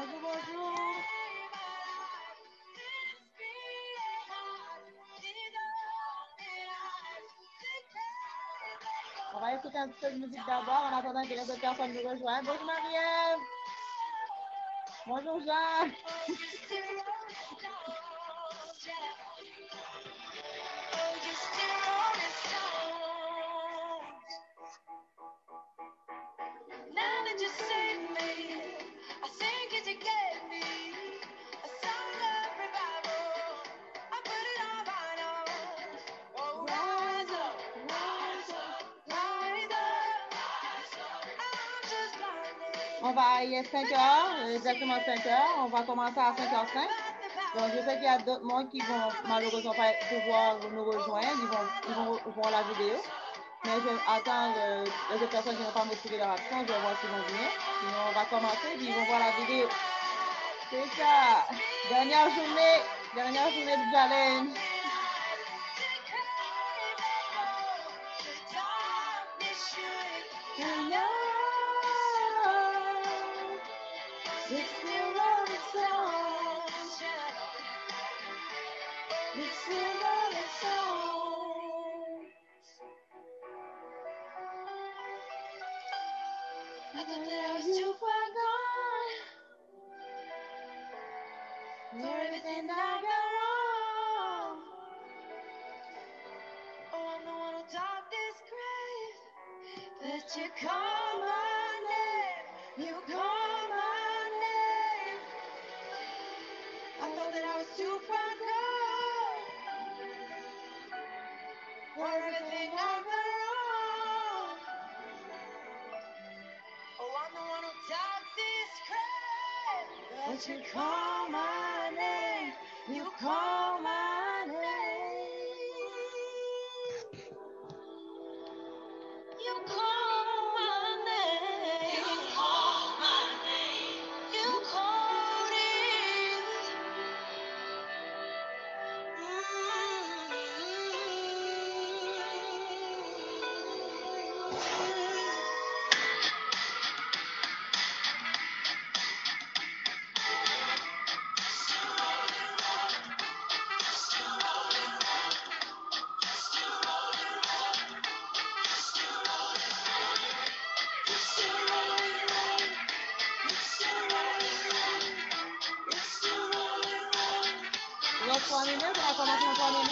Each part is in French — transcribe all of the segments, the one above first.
Bonjour, bonjour. On va écouter un petit peu de musique d'abord en attendant que les autres personnes nous rejoignent. Bonjour Marie-Ève. Bonjour Jean. On va, il est 5 heures, exactement 5 heures. On va commencer à 5h05. Donc, je sais qu'il y a d'autres monde qui vont malheureusement pas pouvoir nous rejoindre. Ils vont voir la vidéo. Mais je vais attendre les autres personnes qui n'ont pas motivé leur action. Je vais voir s'ils vont venir. Sinon, on va commencer puis ils vont voir la vidéo. C'est ça. Dernière journée du challenge. I thought that I was too far gone for everything that I got wrong. Oh, I'm the one who taught this grave that you call my name. You call my name. I thought that I was too far gone for everything I got wrong. Oh, I'm the one who taught this grave that you call my name. You call my name. You call my name. You call my name. You called it. Il reste 3 minutes, on va commencer dans 3 minutes.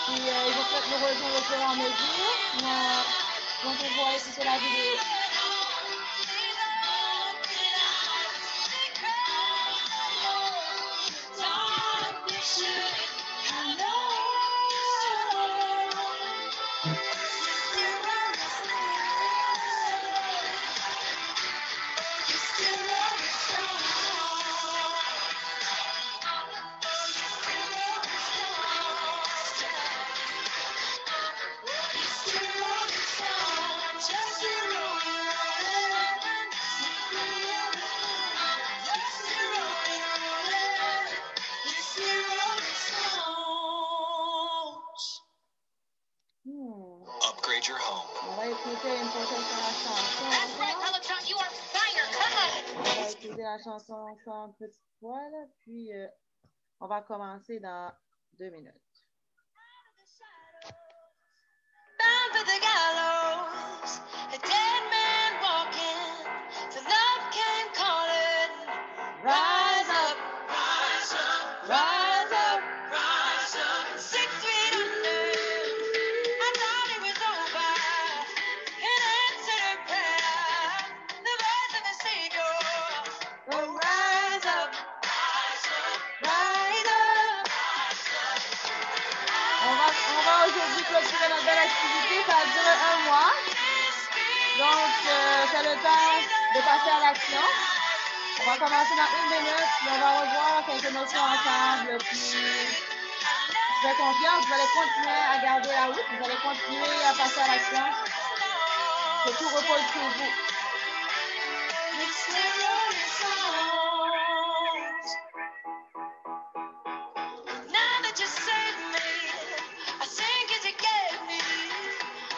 Puis ils vont peut-être nous rejoindre au fur et à mesure. Donc on va écouter la vidéo. Upgrade your home. On va écouter une prochaine fois la chanson. That's right, Peloton, you are fire. Come on. On va écouter la chanson encore une petite fois, là, puis on va commencer dans 2 minutes. Bound for the gallows, a dead man walking. The love came calling. Rise up, rise up, rise up, rise up. 6 feet under. I thought it was over. An answered prayer. The voice of the Savior. Oh, rise up, rise up, rise up. On va aujourd'hui clôturer notre belle activité. Ça a duré 1 mois. Donc, c'est le temps de passer à l'action. On va commencer dans 1 minute, puis on va revoir quelques notions ensemble. Puis, faites confiance, vous allez continuer à garder la route, vous allez continuer à passer à l'action. Que tout repose sur vous. Now that you saved me, I sing it you gave me.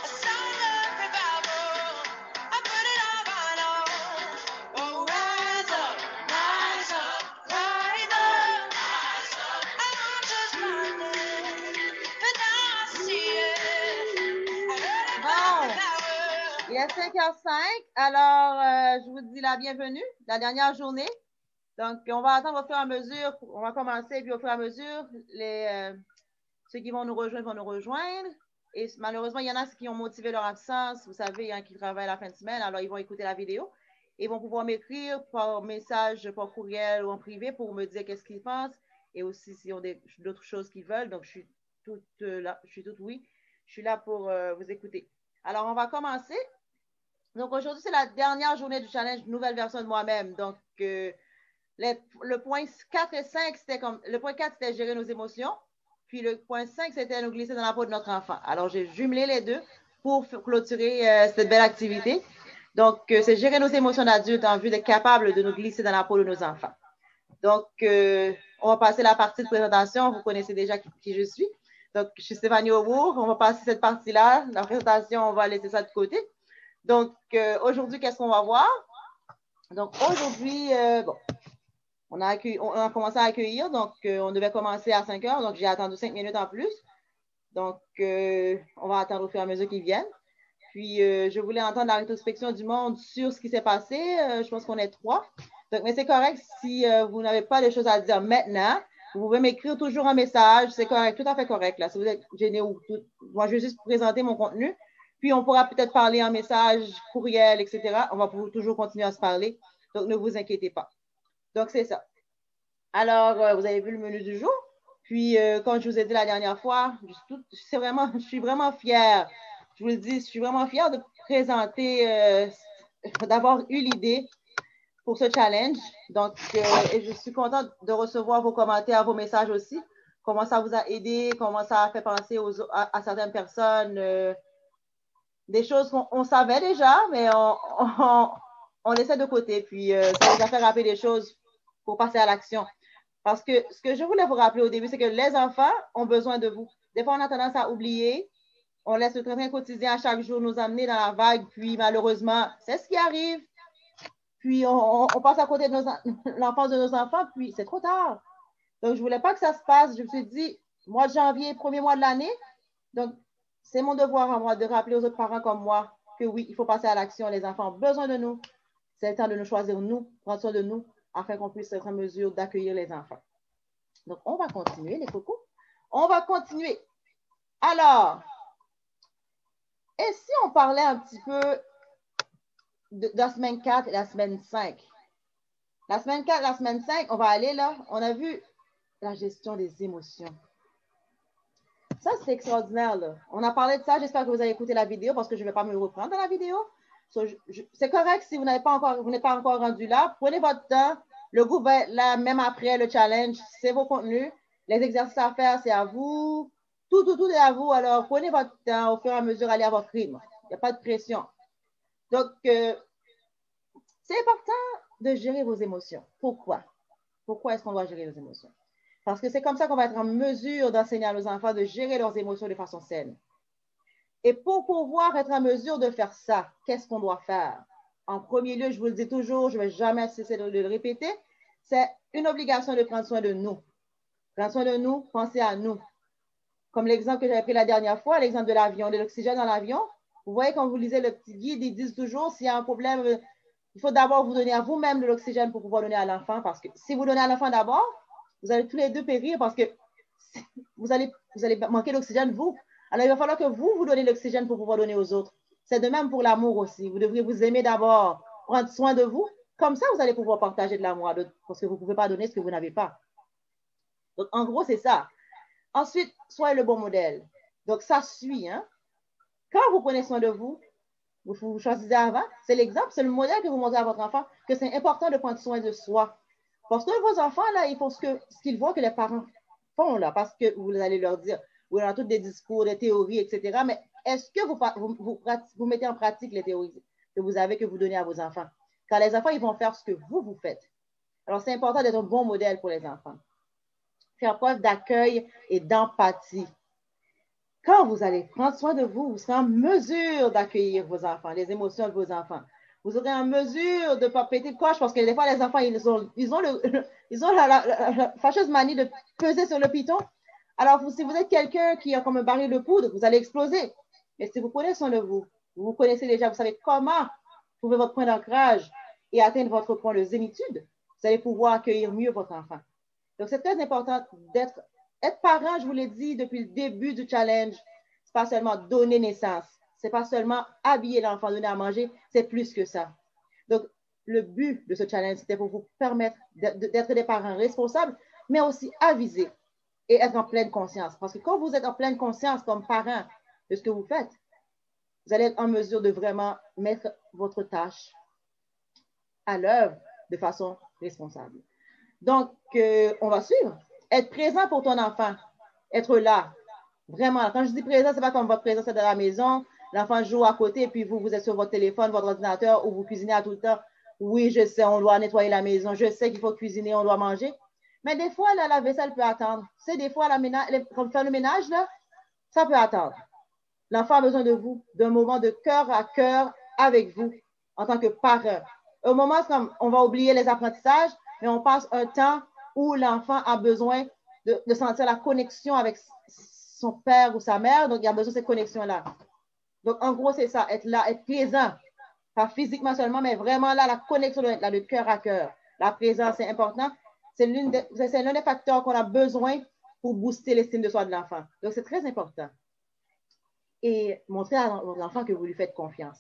A song of revival. I put it all right on. Oh, rise up, rise up. est 5h05. Alors, je vous dis la bienvenue, la dernière journée. Donc, on va attendre au fur et à mesure, on va commencer, puis au fur et à mesure, ceux qui vont nous rejoindre. Et malheureusement, il y en a qui ont motivé leur absence. Vous savez, hein, qui travaillent la fin de semaine, alors ils vont écouter la vidéo. Ils vont pouvoir m'écrire par message, par courriel ou en privé pour me dire qu'est-ce qu'ils pensent et aussi s'ils ont d'autres choses qu'ils veulent. Donc, je suis toute là, je suis toute oui. Je suis là pour vous écouter. Alors, on va commencer. Donc, aujourd'hui, c'est la dernière journée du challenge nouvelle version de moi-même. Donc, le point 4 et 5, c'était comme, le point 4, c'était gérer nos émotions. Puis le point 5, c'était nous glisser dans la peau de notre enfant. Alors, j'ai jumelé les deux pour clôturer cette belle activité. Donc, c'est gérer nos émotions d'adultes en vue d'être capable de nous glisser dans la peau de nos enfants. Donc, on va passer la partie de présentation. Vous connaissez déjà qui je suis. Donc, je suis Stéphanie Aubourg. On va passer cette partie-là. La présentation, on va laisser ça de côté. Donc, aujourd'hui, qu'est-ce qu'on va voir? Donc, aujourd'hui, bon, on a commencé à accueillir. Donc, on devait commencer à 5 heures. Donc, j'ai attendu 5 minutes en plus. Donc, on va attendre au fur et à mesure qu'ils viennent. Puis, je voulais entendre la rétrospection du monde sur ce qui s'est passé. Je pense qu'on est 3. Donc, mais c'est correct si vous n'avez pas de choses à dire maintenant. Vous pouvez m'écrire toujours un message. C'est correct, tout à fait correct. Là, si vous êtes gêné ou tout. Moi, je vais juste présenter mon contenu. Puis, on pourra peut-être parler en message, courriel, etc. On va toujours continuer à se parler. Donc, ne vous inquiétez pas. Donc, c'est ça. Alors, vous avez vu le menu du jour. Puis, comme je vous ai dit la dernière fois, je suis vraiment fière. Je vous le dis, je suis vraiment fière de présenter, d'avoir eu l'idée pour ce challenge. Donc, et je suis contente de recevoir vos commentaires, vos messages aussi. Comment ça vous a aidé, comment ça a fait penser à certaines personnes. Des choses qu'on savait déjà, mais on laissait de côté. Puis, ça nous a fait rappeler des choses pour passer à l'action. Parce que ce que je voulais vous rappeler au début, c'est que les enfants ont besoin de vous. Des fois, on a tendance à oublier. On laisse le train quotidien à chaque jour nous amener dans la vague. Puis, malheureusement, c'est ce qui arrive. Puis, on passe à côté de l'enfance de nos enfants. Puis, c'est trop tard. Donc, je ne voulais pas que ça se passe. Je me suis dit, mois de janvier, premier mois de l'année. Donc, c'est mon devoir à moi de rappeler aux autres parents comme moi que oui, il faut passer à l'action. Les enfants ont besoin de nous. C'est le temps de nous choisir, nous, prendre soin de nous, afin qu'on puisse être en mesure d'accueillir les enfants. Donc, on va continuer, les cocos. On va continuer. Alors, et si on parlait un petit peu de la semaine 4 et la semaine 5? La semaine 4 et la semaine 5, on va aller là. On a vu la gestion des émotions. Ça, c'est extraordinaire, là. On a parlé de ça. J'espère que vous avez écouté la vidéo parce que je ne vais pas me reprendre dans la vidéo. C'est correct si vous n'êtes pas encore rendu là. Prenez votre temps. Le groupe va être là même après le challenge. C'est vos contenus. Les exercices à faire, c'est à vous. Tout est à vous. Alors, prenez votre temps au fur et à mesure, allez à votre rythme. Il n'y a pas de pression. Donc, c'est important de gérer vos émotions. Pourquoi? Pourquoi est-ce qu'on doit gérer nos émotions? Parce que c'est comme ça qu'on va être en mesure d'enseigner à nos enfants de gérer leurs émotions de façon saine. Et pour pouvoir être en mesure de faire ça, qu'est-ce qu'on doit faire? En premier lieu, je vous le dis toujours, je ne vais jamais cesser de le répéter, c'est une obligation de prendre soin de nous. Prendre soin de nous, penser à nous. Comme l'exemple que j'avais pris la dernière fois, l'exemple de l'avion, de l'oxygène dans l'avion. Vous voyez, quand vous lisez le petit guide, ils disent toujours, s'il y a un problème, il faut d'abord vous donner à vous-même de l'oxygène pour pouvoir donner à l'enfant. Parce que si vous donnez à l'enfant d'abord, vous allez tous les deux périr parce que vous allez manquer d'oxygène, vous. Alors, il va falloir que vous donnez l'oxygène pour pouvoir donner aux autres. C'est de même pour l'amour aussi. Vous devriez vous aimer d'abord, prendre soin de vous. Comme ça, vous allez pouvoir partager de l'amour à d'autres parce que vous ne pouvez pas donner ce que vous n'avez pas. Donc, en gros, c'est ça. Ensuite, soyez le bon modèle. Donc, ça suit. Hein? Quand vous prenez soin de vous, vous choisissez avant, c'est l'exemple, c'est le modèle que vous montrez à votre enfant, que c'est important de prendre soin de soi. Parce que vos enfants, là, ils font ce qu'ils voient que les parents font, là, parce que vous allez leur dire, vous avez tous des discours, des théories, etc. Mais est-ce que vous mettez en pratique les théories que vous avez, que vous donnez à vos enfants? Car les enfants, ils vont faire ce que vous faites. Alors, c'est important d'être un bon modèle pour les enfants. Faire preuve d'accueil et d'empathie. Quand vous allez prendre soin de vous, vous serez en mesure d'accueillir vos enfants, les émotions de vos enfants. Vous serez en mesure de ne pas péter de coche parce que des fois, les enfants, ils ont la fâcheuse manie de peser sur le piton. Alors, si vous êtes quelqu'un qui a comme un baril de poudre, vous allez exploser. Mais si vous prenez soin de vous, Vous vous connaissez déjà, vous savez comment trouver votre point d'ancrage et atteindre votre point de zénitude. Vous allez pouvoir accueillir mieux votre enfant. Donc, c'est très important être parent, je vous l'ai dit depuis le début du challenge. C'est pas seulement donner naissance. C'est pas seulement habiller l'enfant, donner à manger. C'est plus que ça. Donc, le but de ce challenge, c'était pour vous permettre d'être des parents responsables, mais aussi avisés et être en pleine conscience. Parce que quand vous êtes en pleine conscience comme parent de ce que vous faites, vous allez être en mesure de vraiment mettre votre tâche à l'œuvre de façon responsable. Donc, on va suivre. Être présent pour ton enfant. Être là. Vraiment. Quand je dis présent, ce n'est pas comme votre présence est dans la maison. L'enfant joue à côté, puis vous êtes sur votre téléphone, votre ordinateur, ou vous cuisinez à tout le temps. Oui, je sais, on doit nettoyer la maison. Je sais qu'il faut cuisiner, on doit manger. Mais des fois, là, la vaisselle peut attendre. C'est des fois, comme faire le ménage, là, ça peut attendre. L'enfant a besoin de vous, d'un moment de cœur à cœur avec vous, en tant que parent. Au moment où on va oublier les apprentissages, mais on passe un temps où l'enfant a besoin de sentir la connexion avec son père ou sa mère. Donc, il a besoin de cette connexion-là. Donc, en gros, c'est ça, être là, être présent. Pas physiquement seulement, mais vraiment là, la connexion doit être là, de cœur à cœur. La présence, c'est important. C'est l'un des facteurs qu'on a besoin pour booster l'estime de soi de l'enfant. Donc, c'est très important. Et montrer à votre enfant que vous lui faites confiance.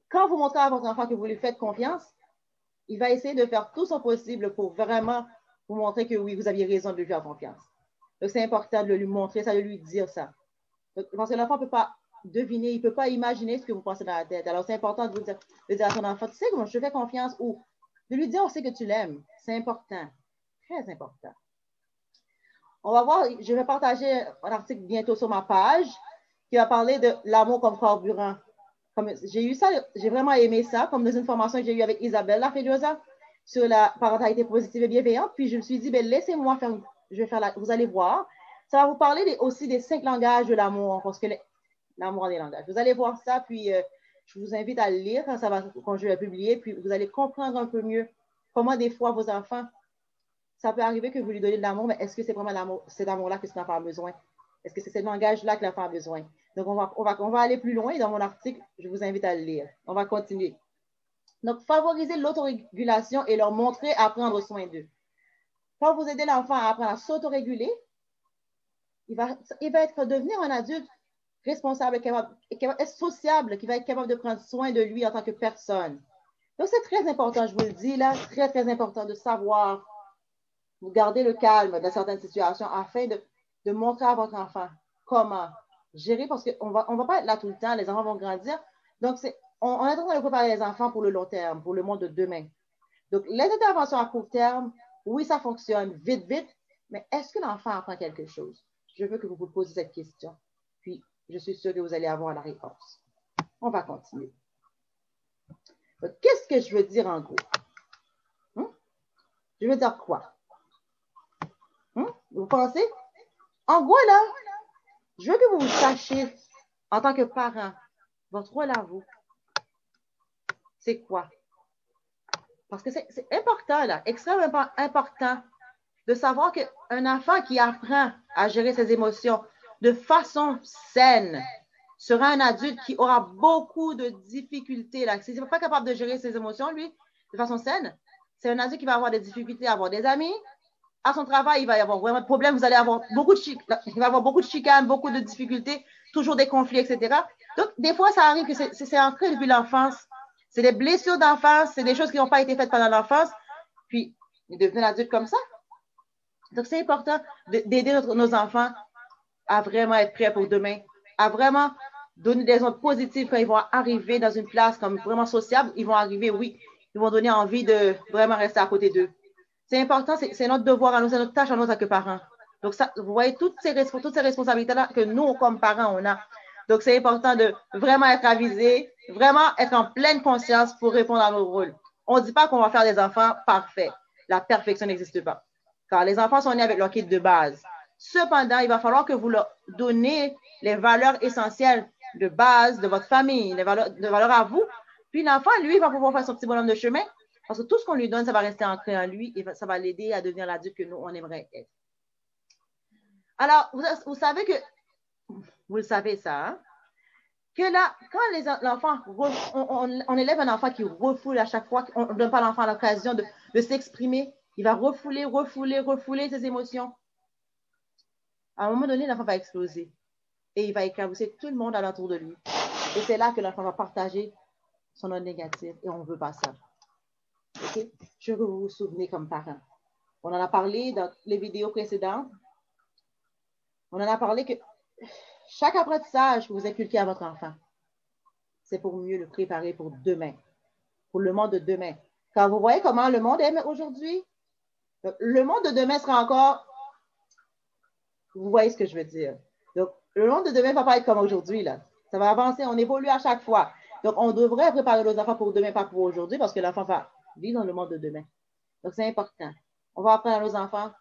Quand vous montrez à votre enfant que vous lui faites confiance, il va essayer de faire tout son possible pour vraiment vous montrer que oui, vous aviez raison de lui faire confiance. Donc, c'est important de lui montrer ça, de lui dire ça. Donc, parce que l'enfant ne peut pas deviner, il ne peut pas imaginer ce que vous pensez dans la tête. Alors, c'est important de dire à son enfant, tu sais comment je te fais confiance, ou de lui dire aussi que tu l'aimes. C'est important, très important. On va voir, je vais partager un article bientôt sur ma page qui va parler de l'amour comme carburant. J'ai eu ça, j'ai vraiment aimé ça, comme dans une formation que j'ai eue avec Isabelle Lafediosa sur la parentalité positive et bienveillante. Puis je me suis dit, ben, laissez-moi faire, vous allez voir. Ça va vous parler aussi des 5 langages de l'amour, parce que l'amour des langages. Vous allez voir ça, puis je vous invite à le lire quand je vais publier, puis vous allez comprendre un peu mieux comment des fois vos enfants, ça peut arriver que vous lui donnez de l'amour, mais est-ce que c'est vraiment cet amour-là que cet enfant a besoin? Est-ce que c'est ce langage-là que l'enfant a besoin? Donc, on va aller plus loin dans mon article. Je vous invite à le lire. On va continuer. Donc, favoriser l'autorégulation et leur montrer à prendre soin d'eux. Quand vous aidez l'enfant à apprendre à s'autoréguler, il va devenir un adulte responsable, sociable, qui va être capable de prendre soin de lui en tant que personne. Donc, c'est très important, je vous le dis là, très, très important de savoir vous garder le calme dans certaines situations afin de montrer à votre enfant comment gérer, parce qu'on va pas être là tout le temps, les enfants vont grandir. Donc, on est en train de préparer les enfants pour le long terme, pour le monde de demain. Donc, les interventions à court terme, oui, ça fonctionne vite, vite, mais est-ce que l'enfant apprend quelque chose? Je veux que vous vous posiez cette question. Puis, je suis sûre que vous allez avoir la réponse. On va continuer. Qu'est-ce que je veux dire en gros? Je veux dire quoi? Vous pensez? En gros, là, je veux que vous sachiez, en tant que parent, votre rôle à vous, c'est quoi? Parce que c'est important, là, extrêmement important de savoir qu'un enfant qui apprend à gérer ses émotions de façon saine sera un adulte qui aura beaucoup de difficultés. Là. S'il n'est pas capable de gérer ses émotions, lui, de façon saine, c'est un adulte qui va avoir des difficultés à avoir des amis. À son travail, il va y avoir vraiment de problèmes. Vous allez avoir il va avoir beaucoup de chicanes, beaucoup de difficultés, toujours des conflits, etc. Donc, des fois, ça arrive que c'est ancré depuis l'enfance. C'est des blessures d'enfance, c'est des choses qui n'ont pas été faites pendant l'enfance. Puis, il devient un adulte comme ça. Donc, c'est important d'aider nos enfants à vraiment être prêts pour demain, à vraiment donner des ondes positives quand ils vont arriver dans une place comme vraiment sociable. Ils vont arriver, oui, ils vont donner envie de vraiment rester à côté d'eux. C'est important, c'est notre devoir à nous, c'est notre tâche à nous en tant que parents. Donc, ça, vous voyez toutes ces responsabilités-là que nous, comme parents, on a. Donc, c'est important de vraiment être avisé, vraiment être en pleine conscience pour répondre à nos rôles. On ne dit pas qu'on va faire des enfants parfaits. La perfection n'existe pas. Car les enfants sont nés avec leur kit de base. Cependant, il va falloir que vous leur donnez les valeurs essentielles de base de votre famille, les valeurs à vous. Puis l'enfant, lui, il va pouvoir faire son petit bonhomme de chemin parce que tout ce qu'on lui donne, ça va rester ancré en lui et ça va l'aider à devenir l'adulte que nous, on aimerait être. Alors, vous savez que, vous le savez ça, hein? que là, quand l'enfant, on élève un enfant qui refoule à chaque fois, on ne donne pas à l'enfant l'occasion de s'exprimer, il va refouler ses émotions. À un moment donné, l'enfant va exploser et il va éclabousser tout le monde alentour de lui. Et c'est là que l'enfant va partager son note négative et on ne veut pas ça. Okay? Je veux vous souvenir comme parents. On en a parlé dans les vidéos précédentes. On en a parlé que chaque apprentissage que vous inculquez à votre enfant, c'est pour mieux le préparer pour demain, pour le monde de demain. Quand vous voyez comment le monde est aujourd'hui, le monde de demain sera encore, vous voyez ce que je veux dire. Donc, le monde de demain ne va pas être comme aujourd'hui, là. Ça va avancer, on évolue à chaque fois. Donc, on devrait préparer nos enfants pour demain, pas pour aujourd'hui, parce que l'enfant va vivre dans le monde de demain. Donc, c'est important. On va apprendre à nos enfants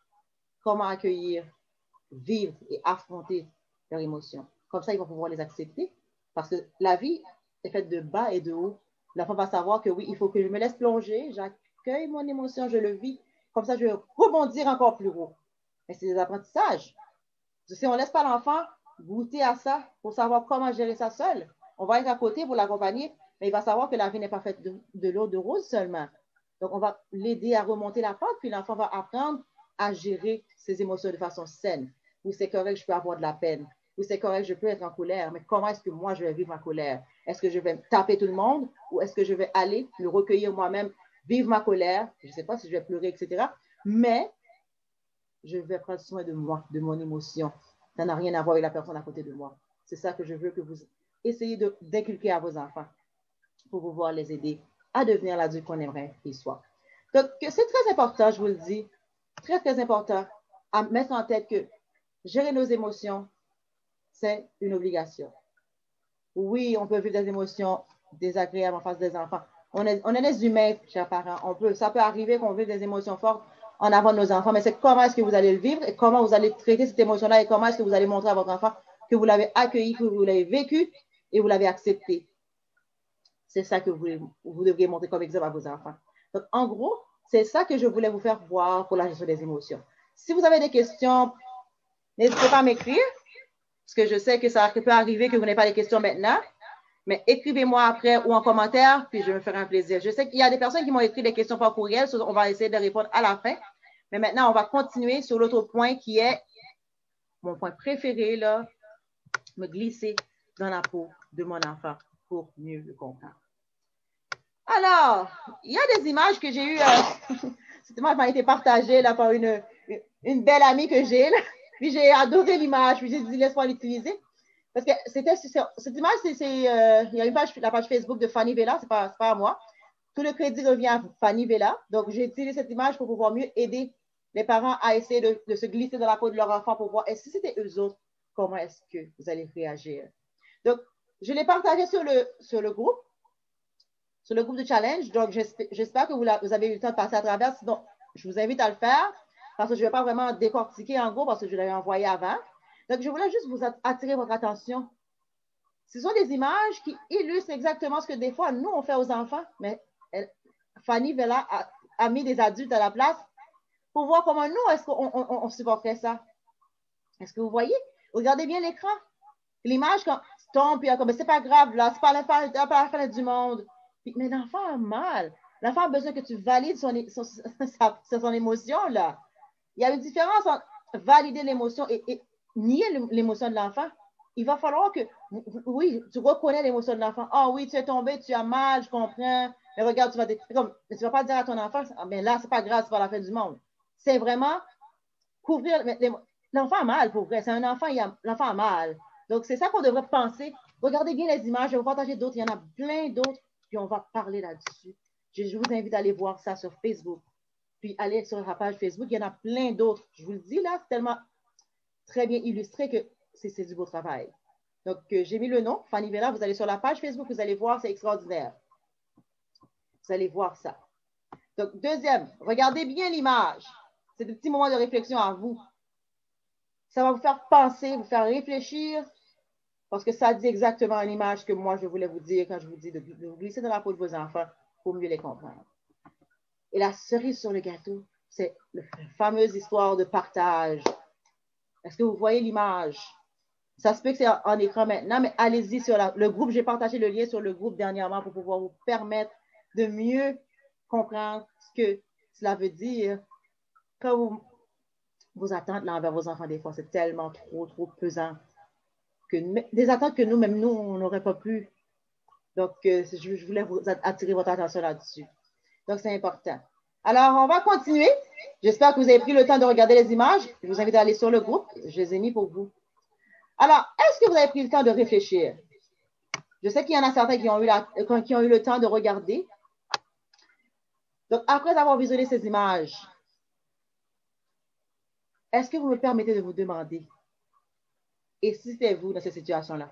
comment accueillir, vivre et affronter leurs émotions. Comme ça, ils vont pouvoir les accepter. Parce que la vie est faite de bas et de haut. L'enfant va savoir que oui, il faut que je me laisse plonger, j'accueille mon émotion, je le vis. Comme ça, je vais rebondir encore plus haut. Mais c'est des apprentissages. Si on ne laisse pas l'enfant goûter à ça pour savoir comment gérer ça seul, on va être à côté pour l'accompagner, mais il va savoir que la vie n'est pas faite de l'eau de rose seulement. Donc, on va l'aider à remonter la pente, puis l'enfant va apprendre à gérer ses émotions de façon saine. Ou c'est correct, je peux avoir de la peine. Ou c'est correct, je peux être en colère. Mais comment est-ce que moi, je vais vivre ma colère? Est-ce que je vais taper tout le monde? Ou est-ce que je vais aller me recueillir moi-même, vivre ma colère? Je ne sais pas si je vais pleurer, etc. Mais je vais prendre soin de moi, de mon émotion. Ça n'a rien à voir avec la personne à côté de moi. C'est ça que je veux que vous essayez d'inculquer à vos enfants pour pouvoir les aider à devenir l'adulte qu'on aimerait qu'ils soient. Donc, c'est très important, je vous le dis, très, très important à mettre en tête que gérer nos émotions, c'est une obligation. Oui, on peut vivre des émotions désagréables en face des enfants. On est des humains, chers parents. Ça peut arriver qu'on vive des émotions fortes en avant de nos enfants, mais c'est comment est-ce que vous allez le vivre et comment vous allez traiter cette émotion-là et comment est-ce que vous allez montrer à votre enfant que vous l'avez accueilli, que vous l'avez vécu et vous l'avez accepté. C'est ça que vous devriez montrer comme exemple à vos enfants. Donc, en gros, c'est ça que je voulais vous faire voir pour la gestion des émotions. Si vous avez des questions, n'hésitez pas à m'écrire, parce que je sais que ça peut arriver que vous n'ayez pas les questions maintenant, mais écrivez-moi après ou en commentaire, puis je me ferai un plaisir. Je sais qu'il y a des personnes qui m'ont écrit des questions par courriel, on va essayer de répondre à la fin. Mais maintenant, on va continuer sur l'autre point qui est mon point préféré, là, me glisser dans la peau de mon enfant pour mieux le comprendre. Alors, il y a des images que j'ai eues, cette image m'a été partagée là, par une belle amie que j'ai, là. Puis j'ai adoré l'image, puis j'ai dit laisse-moi l'utiliser. Parce que cette image, il y a la page Facebook de Fanny Vella, c'est pas à moi. Tout le crédit revient à Fanny Vella. Donc, j'ai utilisé cette image pour pouvoir mieux aider les parents à essayer de se glisser dans la peau de leur enfant pour voir, est-ce que c'était eux autres, comment est-ce que vous allez réagir. Donc, je l'ai partagé sur le groupe de challenge. Donc, j'espère que vous avez eu le temps de passer à travers. Sinon, je vous invite à le faire parce que je ne vais pas vraiment décortiquer en gros parce que je l'avais envoyé avant. Donc, je voulais juste vous attirer votre attention. Ce sont des images qui illustrent exactement ce que des fois, nous, on fait aux enfants. Mais Fanny Vella a mis des adultes à la place pour voir comment nous, est-ce qu'on supporterait ça. Est-ce que vous voyez? Regardez bien l'écran. L'image, quand tu tombes, puis comme, c'est pas grave, là, c'est pas la fin du monde. Mais l'enfant a mal. L'enfant a besoin que tu valides son émotion, là. Il y a une différence entre valider l'émotion et nier l'émotion de l'enfant. Il va falloir que, oui, tu reconnais l'émotion de l'enfant. Ah oui, tu es tombé, tu as mal, je comprends. Mais regarde, tu vas pas dire à ton enfant, ah, mais là, c'est pas grave, c'est pas la fin du monde. C'est vraiment couvrir. L'enfant a mal, pour vrai. C'est un enfant, l'enfant a mal. Donc, c'est ça qu'on devrait penser. Regardez bien les images, je vais vous partager d'autres. Il y en a plein d'autres, puis on va parler là-dessus. Je vous invite à aller voir ça sur Facebook. Puis aller sur la page Facebook, il y en a plein d'autres. Je vous le dis là, c'est tellement très bien illustré que c'est du beau travail. Donc, j'ai mis le nom, Fanny Vella. Vous allez sur la page Facebook, vous allez voir, c'est extraordinaire. Vous allez voir ça. Donc, deuxième, regardez bien l'image. C'est des petits moments de réflexion à vous. Ça va vous faire penser, vous faire réfléchir, parce que ça dit exactement l'image que moi, je voulais vous dire quand je vous dis de vous glisser dans la peau de vos enfants pour mieux les comprendre. Et la cerise sur le gâteau, c'est la fameuse histoire de partage. Est-ce que vous voyez l'image? Ça se peut que c'est en écran maintenant, mais allez-y sur le groupe. J'ai partagé le lien sur le groupe dernièrement pour pouvoir vous permettre de mieux comprendre ce que cela veut dire quand vos attentes là, envers vos enfants, des fois, c'est tellement trop pesant. Des attentes que nous-mêmes, nous, on n'aurait pas pu. Donc, je voulais vous attirer votre attention là-dessus. Donc, c'est important. Alors, on va continuer. J'espère que vous avez pris le temps de regarder les images. Je vous invite à aller sur le groupe. Je les ai mis pour vous. Alors, est-ce que vous avez pris le temps de réfléchir? Je sais qu'il y en a certains qui ont eu le temps de regarder. Donc, après avoir visionné ces images, est-ce que vous me permettez de vous demander, et si c'était vous dans cette situation-là,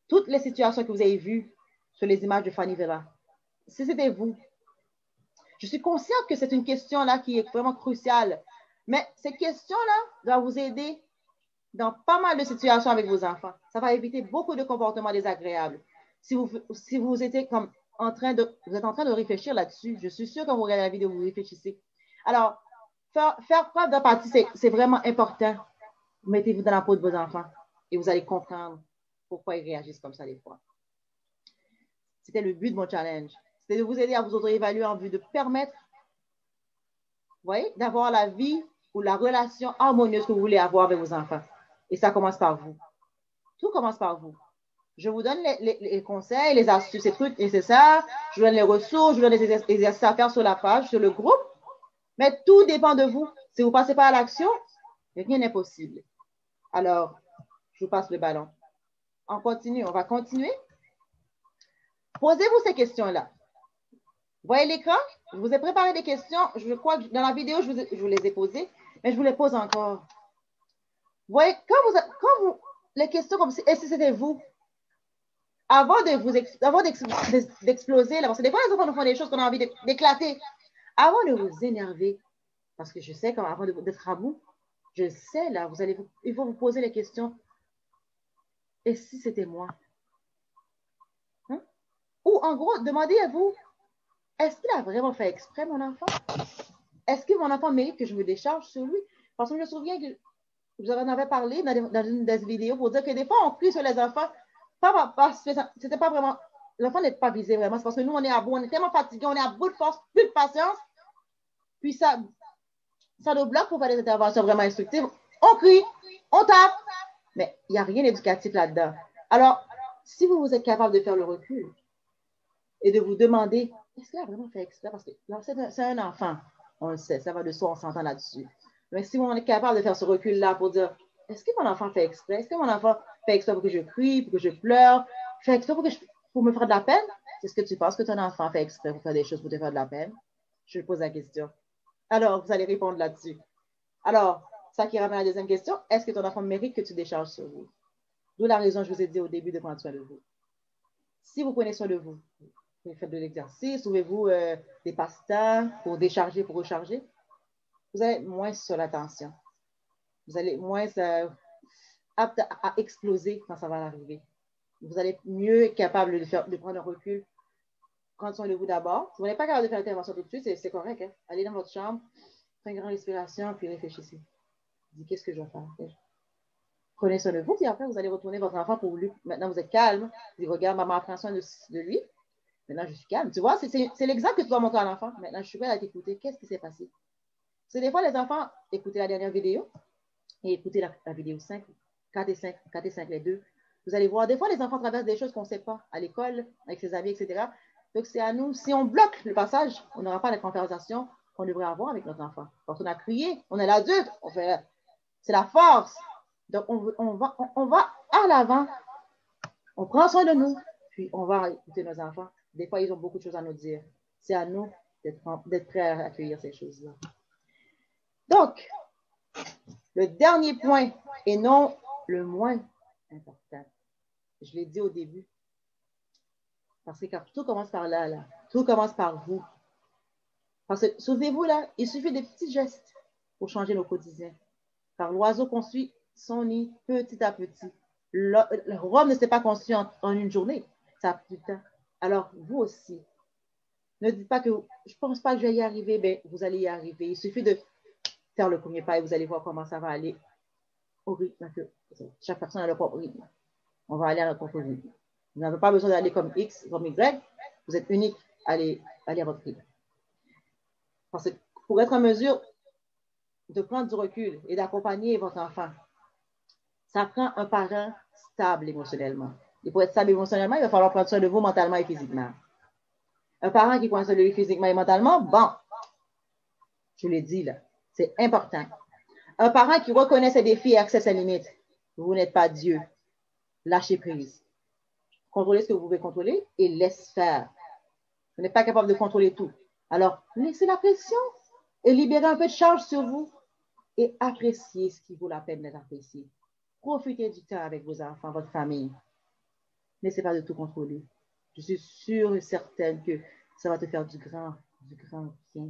toutes les situations que vous avez vues sur les images de Fanny Vera, si c'était vous, je suis consciente que c'est une question-là qui est vraiment cruciale, mais cette question-là doit vous aider dans pas mal de situations avec vos enfants. Ça va éviter beaucoup de comportements désagréables. Si vous êtes en train de réfléchir là-dessus, je suis sûre que quand vous regardez la vidéo, vous réfléchissez. Alors, faire preuve d'empathie, c'est vraiment important. Mettez-vous dans la peau de vos enfants et vous allez comprendre pourquoi ils réagissent comme ça des fois. C'était le but de mon challenge. C'était de vous aider à vous auto-évaluer en vue de permettre, vous voyez, d'avoir la vie ou la relation harmonieuse que vous voulez avoir avec vos enfants. Et ça commence par vous. Tout commence par vous. Je vous donne les conseils, les astuces, les trucs nécessaires. Je vous donne les ressources, je vous donne les exercices à faire sur la page, sur le groupe. Mais tout dépend de vous. Si vous ne passez pas à l'action, rien n'est possible. Alors, je vous passe le ballon. On continue, on va continuer. Posez-vous ces questions-là. Voyez l'écran? Je vous ai préparé des questions. Je crois que dans la vidéo, je vous les ai posées, mais je vous les pose encore. Vous voyez, les questions comme si, et si c'était vous, avant d'exploser, parce que des fois, les enfants nous font des choses qu'on a envie d'éclater. Avant de vous énerver, parce que je sais qu'avant d'être à bout, je sais, là, il faut vous poser les questions. Et si c'était moi? Hein? Ou en gros, demandez-vous, est-ce qu'il a vraiment fait exprès, mon enfant? Est-ce que mon enfant mérite que je me décharge sur lui? Parce que je me souviens que vous en avez parlé dans une des vidéos pour dire que des fois, on crie sur les enfants. C'était pas vraiment. L'enfant n'est pas visé vraiment. C'est parce que nous, on est à bout. On est tellement fatigués, on est à bout de force, plus de patience. Puis ça nous bloque pour faire des interventions vraiment instructives. On crie, on tape, mais il n'y a rien d'éducatif là-dedans. Alors, si vous êtes capable de faire le recul et de vous demander, est-ce qu'il a vraiment fait exprès? Parce que c'est un enfant, on le sait, ça va de soi, on s'entend là-dessus. Mais si on est capable de faire ce recul-là pour dire, est-ce que mon enfant fait exprès? Est-ce que mon enfant fait exprès pour que je crie, pour que je pleure? Fait exprès pour me faire de la peine? Est-ce que tu penses que ton enfant fait exprès pour faire des choses pour te faire de la peine? Je pose la question. Alors, vous allez répondre là-dessus. Alors, ça qui ramène à la deuxième question, est-ce que ton enfant mérite que tu décharges sur vous? D'où la raison, je vous ai dit au début, de prendre soin de vous. Si vous prenez soin de vous, vous faites de l'exercice, trouvez-vous des passe-temps pour décharger, pour recharger, vous allez moins sur la tension. Vous allez moins apte à exploser quand ça va arriver. Vous allez mieux être capable de prendre un recul. Prendre soin de vous d'abord. Si vous n'êtes pas capable de faire l'intervention tout de suite, c'est correct. Hein? Allez dans votre chambre, prenez une grande respiration, puis réfléchissez. Dites, qu'est-ce que je vais faire? Prenez soin de vous, puis après, vous allez retourner votre enfant pour lui. Maintenant, vous êtes calme. Vous dites, regarde, maman prend soin de lui. Maintenant, je suis calme. Tu vois, c'est l'exemple que tu dois montrer à l'enfant. Maintenant, je suis prête à t'écouter. Qu'est-ce qui s'est passé? C'est des fois, les enfants, écoutez la dernière vidéo et écoutez la vidéo 5, 4 et 5, 4 et 5, les deux. Vous allez voir, des fois, les enfants traversent des choses qu'on ne sait pas à l'école, avec ses amis, etc. Donc, c'est à nous, si on bloque le passage, on n'aura pas la conversation qu'on devrait avoir avec notre enfant. Quand on a crié, on est l'adulte, c'est la force. Donc, on va à l'avant, on prend soin de nous, puis on va écouter nos enfants. Des fois, ils ont beaucoup de choses à nous dire. C'est à nous d'être prêts à accueillir ces choses-là. Donc, le dernier point, et non le moins important, je l'ai dit au début, parce que tout commence par là. Tout commence par vous. Parce que, souvenez-vous, là, il suffit de petits gestes pour changer nos quotidiens. Car l'oiseau construit son nid petit à petit. Rome ne s'est pas construit en une journée. Ça a pris du temps. Alors, vous aussi, ne dites pas que je ne pense pas que je vais y arriver. Ben, vous allez y arriver. Il suffit de faire le premier pas et vous allez voir comment ça va aller. au rythme que chaque personne a leur propre rythme. On va aller à notre propre rythme. Vous n'avez pas besoin d'aller comme X, comme Y. Vous êtes unique. Allez à votre rythme. Parce que pour être en mesure de prendre du recul et d'accompagner votre enfant, ça prend un parent stable émotionnellement. Et pour être stable émotionnellement, il va falloir prendre soin de vous mentalement et physiquement. Un parent qui prend soin de lui physiquement et mentalement, bon, je vous l'ai dit là, c'est important. Un parent qui reconnaît ses défis et accepte ses limites, vous n'êtes pas Dieu. Lâchez prise. Contrôlez ce que vous pouvez contrôler et laisse faire. Vous n'êtes pas capable de contrôler tout. Alors, laissez la pression et libérez un peu de charge sur vous et appréciez ce qui vaut la peine d'être apprécié. Profitez du temps avec vos enfants, votre famille. N'essayez pas de tout contrôler. Je suis sûre et certaine que ça va te faire du grand bien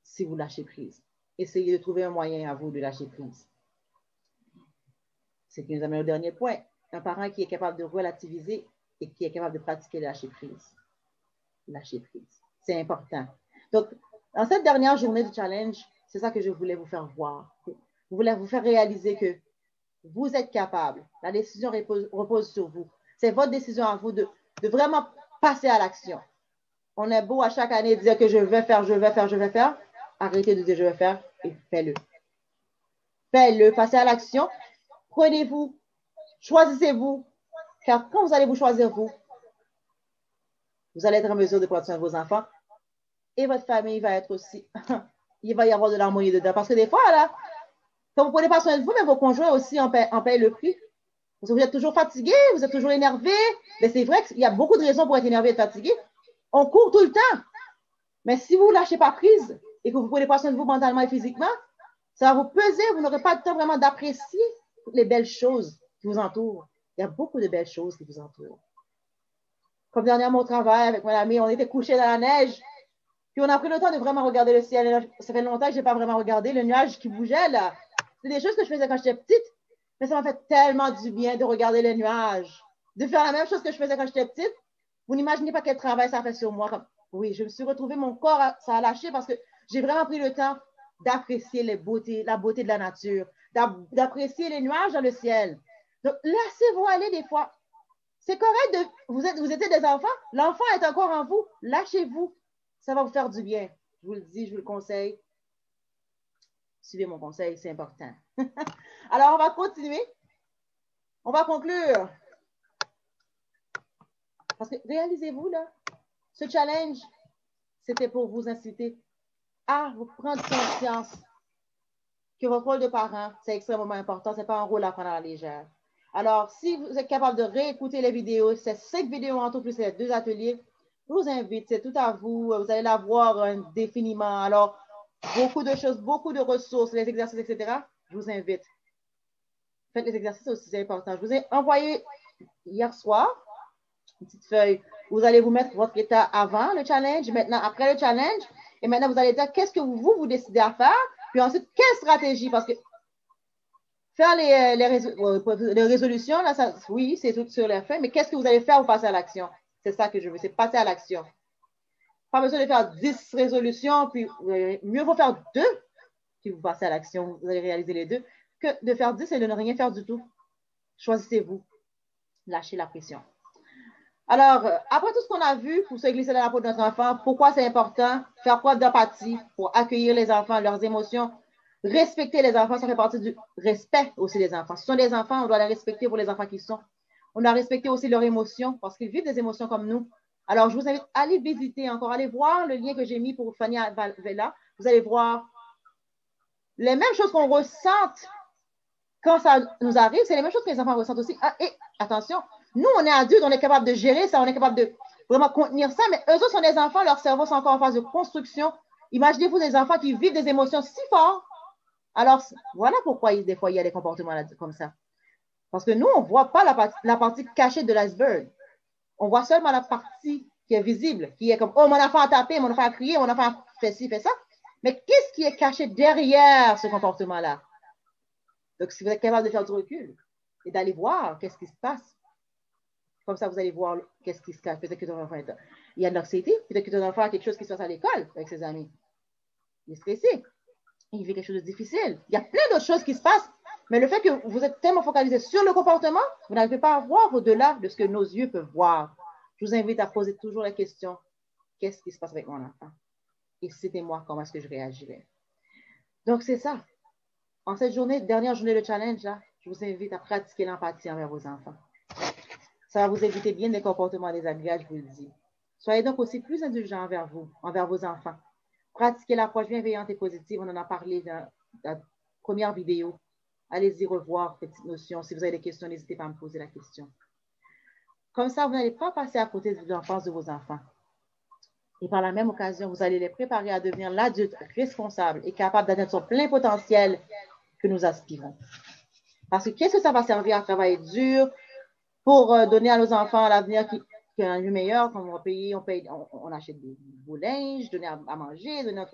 si vous lâchez prise. Essayez de trouver un moyen à vous de lâcher prise. Ce qui nous amène au dernier point. Un parent qui est capable de relativiser et qui est capable de pratiquer le lâcher prise. Lâcher prise. C'est important. Donc, dans cette dernière journée du challenge, c'est ça que je voulais vous faire voir. Je voulais vous faire réaliser que vous êtes capable. La décision repose sur vous. C'est votre décision à vous de vraiment passer à l'action. On est beau à chaque année dire que je vais faire. Arrêtez de dire je vais faire et faites-le. Faites-le, passez à l'action. Prenez-vous, choisissez-vous. Car quand vous allez vous choisir vous allez être en mesure de prendre soin de vos enfants et votre famille va être aussi, il va y avoir de l'harmonie dedans. Parce que des fois, là, quand vous ne prenez pas soin de vous, mais vos conjoints aussi en paient le prix. Parce que vous êtes toujours fatigué, vous êtes toujours énervé. Mais c'est vrai qu'il y a beaucoup de raisons pour être énervé et être fatigué. On court tout le temps. Mais si vous ne lâchez pas prise et que vous ne prenez pas soin de vous mentalement et physiquement, ça va vous peser. Vous n'aurez pas le temps vraiment d'apprécier toutes les belles choses qui vous entourent. Il y a beaucoup de belles choses qui vous entourent. Comme dernièrement au travail avec mon ami, on était couchés dans la neige. Puis on a pris le temps de vraiment regarder le ciel. Ça fait longtemps que je n'ai pas vraiment regardé le nuage qui bougeait là. C'est des choses que je faisais quand j'étais petite. Mais ça m'a fait tellement du bien de regarder les nuages. De faire la même chose que je faisais quand j'étais petite. Vous n'imaginez pas quel travail ça a fait sur moi. Oui, je me suis retrouvée, mon corps, ça a lâché parce que j'ai vraiment pris le temps d'apprécier la beauté de la nature, d'apprécier les nuages dans le ciel. Donc, laissez-vous aller des fois. C'est correct vous étiez des enfants, l'enfant est encore en vous, lâchez-vous. Ça va vous faire du bien. Je vous le dis, je vous le conseille. Suivez mon conseil, c'est important. Alors, on va continuer. On va conclure. Parce que réalisez-vous, là, ce challenge, c'était pour vous inciter à vous prendre conscience que votre rôle de parent, c'est extrêmement important. Ce n'est pas un rôle à prendre à la légère. Alors, si vous êtes capable de réécouter les vidéos, c'est 5 vidéos en tout, plus les 2 ateliers, je vous invite, c'est tout à vous. Vous allez l'avoir indéfiniment. Alors, beaucoup de choses, beaucoup de ressources, les exercices, etc. Je vous invite. Faites les exercices aussi, c'est important. Je vous ai envoyé hier soir une petite feuille. Vous allez vous mettre votre état avant le challenge, maintenant après le challenge. Et maintenant, vous allez dire qu'est-ce que vous décidez à faire. Puis ensuite, quelle stratégie? Parce que faire les résolutions, là, ça, oui, c'est tout sur les feuilles, mais qu'est-ce que vous allez faire pour passer à l'action? C'est ça que je veux, c'est passer à l'action. Pas besoin de faire 10 résolutions, puis mieux vaut faire 2, puis vous passez à l'action, vous allez réaliser les 2, que de faire 10 et de ne rien faire du tout. Choisissez-vous. Lâchez la pression. Alors, après tout ce qu'on a vu pour se glisser dans la peau de notre enfant, pourquoi c'est important? Faire preuve d'empathie pour accueillir les enfants, leurs émotions. Respecter les enfants, ça fait partie du respect aussi des enfants. Ce sont des enfants, on doit les respecter pour les enfants qu'ils sont. On doit respecter aussi leurs émotions parce qu'ils vivent des émotions comme nous. Alors, je vous invite à aller visiter encore, allez voir le lien que j'ai mis pour Fanny Vella. Vous allez voir les mêmes choses qu'on ressent quand ça nous arrive, c'est les mêmes choses que les enfants ressentent aussi. Ah, et attention, nous, on est adultes, on est capable de gérer ça, on est capable de vraiment contenir ça, mais eux autres sont des enfants, leur cerveau sont encore en phase de construction. Imaginez-vous des enfants qui vivent des émotions si fortes. Alors, voilà pourquoi des fois, il y a des comportements comme ça. Parce que nous, on ne voit pas la partie cachée de l'iceberg. On voit seulement la partie qui est visible, qui est comme, oh, mon enfant a tapé, mon enfant a crié, mon enfant a fait ci, fait ça. Mais qu'est-ce qui est caché derrière ce comportement-là? Donc, si vous êtes capable de faire du recul et d'aller voir qu'est-ce qui se passe, comme ça, vous allez voir qu'est-ce qui se cache. Peut-être que ton enfant il y a de l'anxiété, peut-être que ton enfant a quelque chose qui se passe à l'école avec ses amis. Il est stressé, il vit quelque chose de difficile. Il y a plein d'autres choses qui se passent Mais le fait que vous êtes tellement focalisé sur le comportement, vous n'arrivez pas à voir au-delà de ce que nos yeux peuvent voir. Je vous invite à poser toujours la question, qu'est-ce qui se passe avec mon enfant? Et si c'était moi, comment est-ce que je réagirais? Donc, c'est ça. En cette journée, dernière journée de challenge, là, je vous invite à pratiquer l'empathie envers vos enfants. Ça va vous éviter bien des comportements désagréables, je vous le dis. Soyez donc aussi plus indulgents envers vous, envers vos enfants. Pratiquez l'approche bienveillante et positive. On en a parlé dans la première vidéo. Allez-y revoir cette petite notion. Si vous avez des questions, n'hésitez pas à me poser la question. Comme ça, vous n'allez pas passer à côté de l'enfance de vos enfants. Et par la même occasion, vous allez les préparer à devenir l'adulte responsable et capable d'atteindre son plein potentiel que nous aspirons. Parce que qu'est-ce que ça va servir à travailler dur pour donner à nos enfants l'avenir qui est un lieu meilleur, comme on achète des beaux linges, donner à manger, donner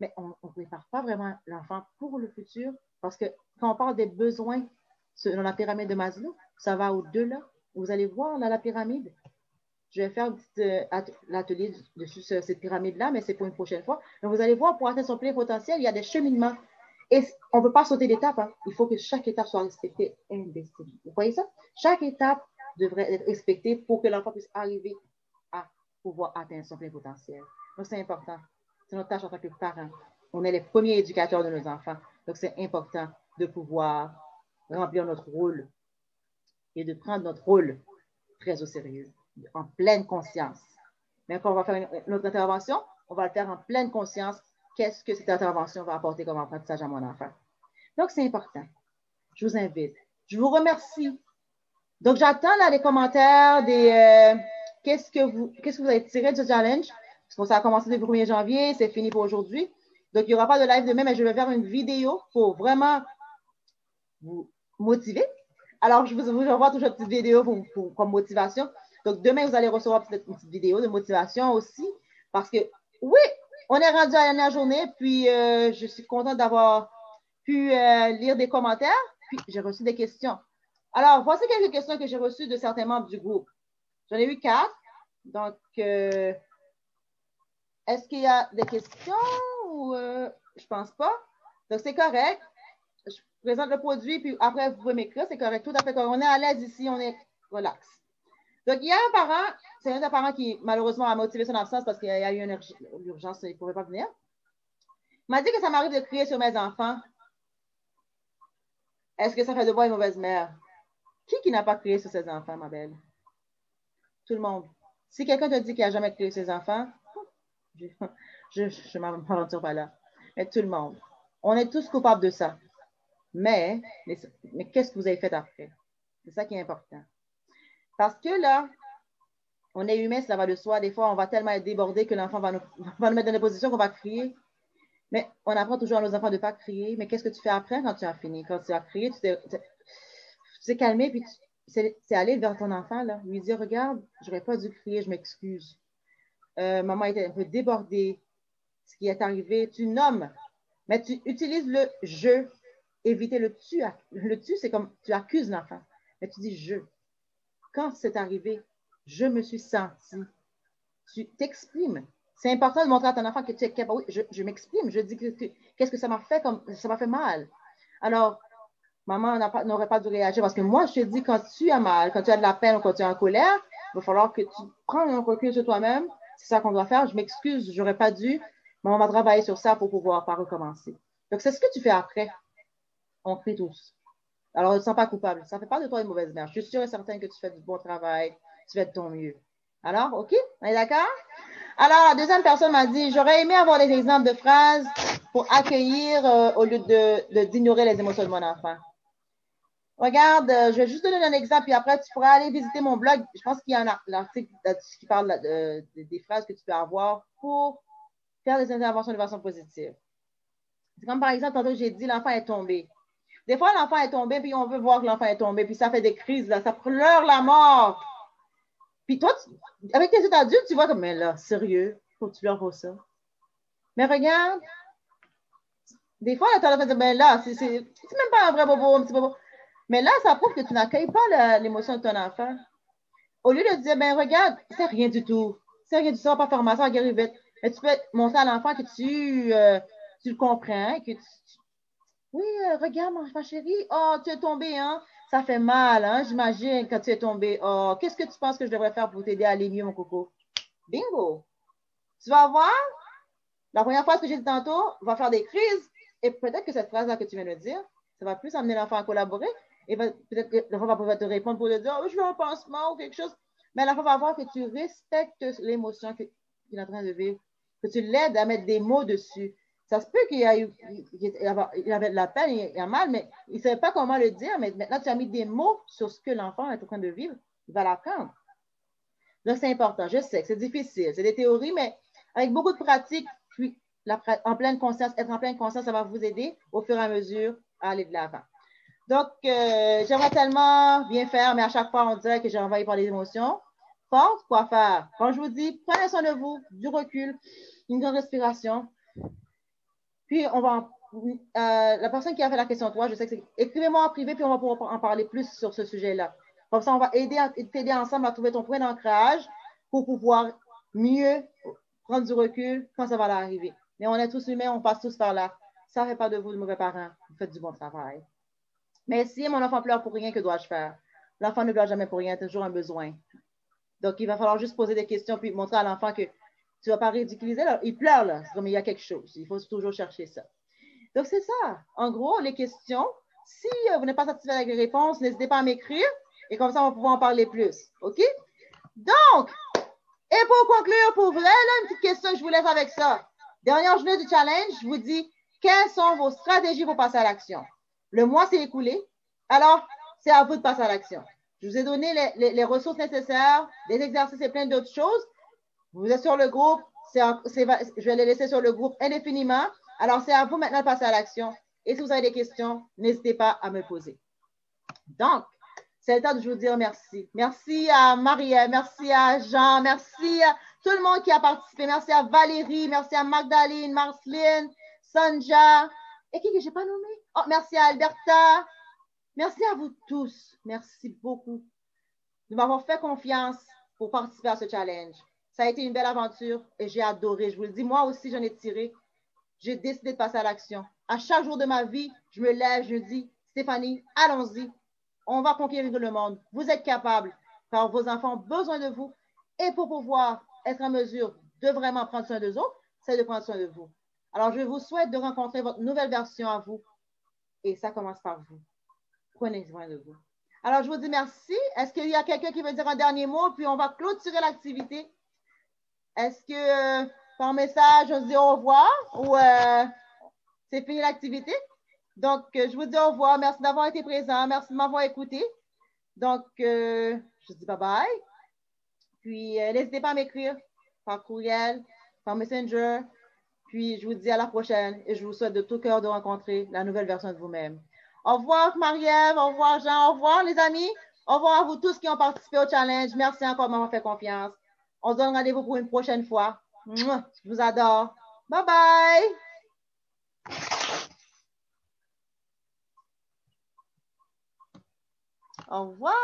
mais on ne prépare pas vraiment l'enfant pour le futur, parce que quand on parle des besoins dans la pyramide de Maslow, ça va au-delà. Vous allez voir dans la pyramide. Je vais faire un petit atelier dessus cette pyramide-là, mais c'est pour une prochaine fois. Mais vous allez voir, pour atteindre son plein potentiel, il y a des cheminements. Et on ne peut pas sauter d'étape. Hein. Il faut que chaque étape soit respectée et investie. Vous voyez ça? Chaque étape devrait être respectée pour que l'enfant puisse arriver à pouvoir atteindre son plein potentiel. Donc, c'est important. C'est notre tâche en tant que parents. On est les premiers éducateurs de nos enfants. Donc, c'est important de pouvoir remplir notre rôle et de prendre notre rôle très au sérieux, en pleine conscience. Mais quand on va faire notre intervention, on va le faire en pleine conscience. Qu'est-ce que cette intervention va apporter comme apprentissage à mon enfant? Donc, c'est important. Je vous invite. Je vous remercie. Donc, j'attends là les commentaires qu'est-ce que vous avez tiré de ce challenge? Parce que ça a commencé le 1er janvier, c'est fini pour aujourd'hui. Donc, il n'y aura pas de live demain, mais je vais faire une vidéo pour vraiment vous motiver. Alors, je vous envoie toujours une petite vidéo comme motivation. Donc, demain, vous allez recevoir une petite vidéo de motivation aussi. Parce que, oui, on est rendu à la dernière journée, puis je suis contente d'avoir pu lire des commentaires, puis j'ai reçu des questions. Alors, voici quelques questions que j'ai reçues de certains membres du groupe. J'en ai eu 4. Donc, est-ce qu'il y a des questions ou je pense pas? Donc, c'est correct. Je présente le produit, puis après, vous pouvez m'écrire. C'est correct, tout à fait correct. On est à l'aise ici, on est relax. Donc, il y a un parent, c'est un des parents qui, malheureusement, a motivé son absence parce qu'il y a eu une urgence, il ne pouvait pas venir. Il m'a dit que ça m'arrive de crier sur mes enfants. Est-ce que ça fait de moi une mauvaise mère? Qui n'a pas crié sur ses enfants, ma belle? Tout le monde. Si quelqu'un te dit qu'il n'a jamais crié sur ses enfants, je ne m'aventure pas là. Mais tout le monde. On est tous coupables de ça. Mais qu'est-ce que vous avez fait après? C'est ça qui est important. Parce que là, on est humain, cela va de soi. Des fois, on va tellement être débordé que l'enfant va nous mettre dans des positions qu'on va crier. Mais on apprend toujours à nos enfants de ne pas crier. Mais qu'est-ce que tu fais après quand tu as fini? Quand tu as crié, tu t'es calmé, puis c'est aller vers ton enfant, là, lui dire, regarde, je n'aurais pas dû crier, je m'excuse. Maman était un peu débordée. Ce qui est arrivé, tu nommes, mais tu utilises le « je », éviter le « tu ». Le « tu », c'est comme tu accuses l'enfant, mais tu dis « je ». Quand c'est arrivé, je me suis sentie. Tu t'exprimes. C'est important de montrer à ton enfant que tu es capable. Oui, je m'exprime. Je dis qu'est-ce que ça m'a fait, ça m'a fait mal. Alors, maman n'aurait pas dû réagir parce que moi, je te dis, quand tu as mal, quand tu as de la peine ou quand tu es en colère, il va falloir que tu prennes un recul sur toi-même. C'est ça qu'on doit faire. Je m'excuse, je n'aurais pas dû. Maman va travailler sur ça pour pouvoir pas recommencer. Donc, c'est ce que tu fais après. On crie tous. Alors, ne te sens pas coupable. Ça ne fait pas de toi une mauvaise mère. Je suis sûre et certaine que tu fais du bon travail. Tu fais de ton mieux. Alors, OK? On est d'accord? Alors, la deuxième personne m'a dit, j'aurais aimé avoir des exemples de phrases pour accueillir au lieu d'ignorer les émotions de mon enfant. Regarde, je vais juste donner un exemple, puis après, tu pourras aller visiter mon blog. Je pense qu'il y a un article qui parle des phrases que tu peux avoir pour faire des interventions de façon positive. C'est comme par exemple, tantôt j'ai dit, l'enfant est tombé. Des fois, l'enfant est tombé, puis on veut voir que l'enfant est tombé, puis ça fait des crises, là, ça pleure la mort. Puis toi, avec tes états adultes, tu vois comme, mais là, sérieux, faut que tu pleures pour ça. Mais regarde, des fois, tu as fait dire, ben là, c'est même pas un vrai bobo, un petit bobo. Mais là, ça prouve que tu n'accueilles pas l'émotion de ton enfant. Au lieu de dire, ben regarde, c'est rien du tout. C'est rien du tout, ça va pas faire mal, ça va guérir vite. Mais tu peux montrer à l'enfant que tu le comprends, que Oui, regarde, ma chérie. Oh, tu es tombée, hein? Ça fait mal, hein? J'imagine, quand tu es tombée. Oh, qu'est-ce que tu penses que je devrais faire pour t'aider à aller mieux, mon coco? Bingo! Tu vas voir, la première phrase que j'ai dit tantôt va faire des crises. Et peut-être que cette phrase-là que tu viens de dire, ça va plus amener l'enfant à collaborer. Et peut-être que l'enfant va pouvoir te répondre pour te dire, oh, je veux un pansement ou quelque chose. Mais l'enfant va voir que tu respectes l'émotion qu'il est en train de vivre, que tu l'aides à mettre des mots dessus. Ça se peut qu'il avait de la peine, il a mal, mais il ne savait pas comment le dire. Mais maintenant, tu as mis des mots sur ce que l'enfant est en train de vivre. Il va l'apprendre. Donc, c'est important. Je sais que c'est difficile. C'est des théories, mais avec beaucoup de pratique, puis en pleine conscience, être en pleine conscience, ça va vous aider au fur et à mesure à aller de l'avant. Donc, j'aimerais tellement bien faire, mais à chaque fois, on dirait que j'ai envahi par les émotions. Force, quoi faire? Quand je vous dis, prenez soin de vous, du recul, une grande respiration. Puis, on va la personne qui a fait la question 3, je sais que c'est écrivez-moi en privé, puis on va pouvoir en parler plus sur ce sujet-là. Comme ça, on va t'aider ensemble à trouver ton point d'ancrage pour pouvoir mieux prendre du recul quand ça va arriver. Mais on est tous humains, on passe tous par là. Ça ne fait pas de vous de mauvais parents. Vous faites du bon travail. Mais si mon enfant pleure pour rien, que dois-je faire? L'enfant ne pleure jamais pour rien, toujours un besoin. Donc, il va falloir juste poser des questions puis montrer à l'enfant que tu ne vas pas ridiculiser. Là. Il pleure, là. C'est comme il y a quelque chose. Il faut toujours chercher ça. Donc, c'est ça. En gros, les questions. Si vous n'êtes pas satisfait avec les réponses, n'hésitez pas à m'écrire et comme ça, on va pouvoir en parler plus. OK? Donc, et pour conclure, pour vrai, là, une petite question, je vous laisse avec ça. Dernière journée du challenge, je vous dis, quelles sont vos stratégies pour passer à l'action? Le mois s'est écoulé, alors c'est à vous de passer à l'action. Je vous ai donné les ressources nécessaires, des exercices et plein d'autres choses. Vous êtes sur le groupe, je vais les laisser sur le groupe indéfiniment. Alors, c'est à vous maintenant de passer à l'action. Et si vous avez des questions, n'hésitez pas à me poser. Donc, c'est le temps de vous dire merci. Merci à Marie-Ève, merci à Jean, merci à tout le monde qui a participé. Merci à Valérie, merci à Magdalene, Marceline, Sonja. Et qui que je n'ai pas nommé? Oh, merci à Alberta. Merci à vous tous. Merci beaucoup de m'avoir fait confiance pour participer à ce challenge. Ça a été une belle aventure et j'ai adoré. Je vous le dis, moi aussi, j'en ai tiré. J'ai décidé de passer à l'action. À chaque jour de ma vie, je me lève, je dis, Stéphanie, allons-y. On va conquérir le monde. Vous êtes capable, car vos enfants ont besoin de vous. Et pour pouvoir être en mesure de vraiment prendre soin d'eux autres, c'est de prendre soin de vous. Alors, je vous souhaite de rencontrer votre nouvelle version à vous. Et ça commence par vous. Prenez soin de vous. Alors, je vous dis merci. Est-ce qu'il y a quelqu'un qui veut dire un dernier mot? Puis on va clôturer l'activité. Est-ce que par message, on se dit au revoir ou c'est fini l'activité? Donc, je vous dis au revoir. Merci d'avoir été présent. Merci de m'avoir écouté. Donc, je vous dis bye-bye. Puis, n'hésitez pas à m'écrire par courriel, par Messenger. Puis, je vous dis à la prochaine et je vous souhaite de tout cœur de rencontrer la nouvelle version de vous-même. Au revoir, Marie-Ève. Au revoir, Jean. Au revoir, les amis. Au revoir à vous tous qui ont participé au challenge. Merci encore de m'avoir fait confiance. On se donne rendez-vous pour une prochaine fois. Je vous adore. Bye-bye. Au revoir.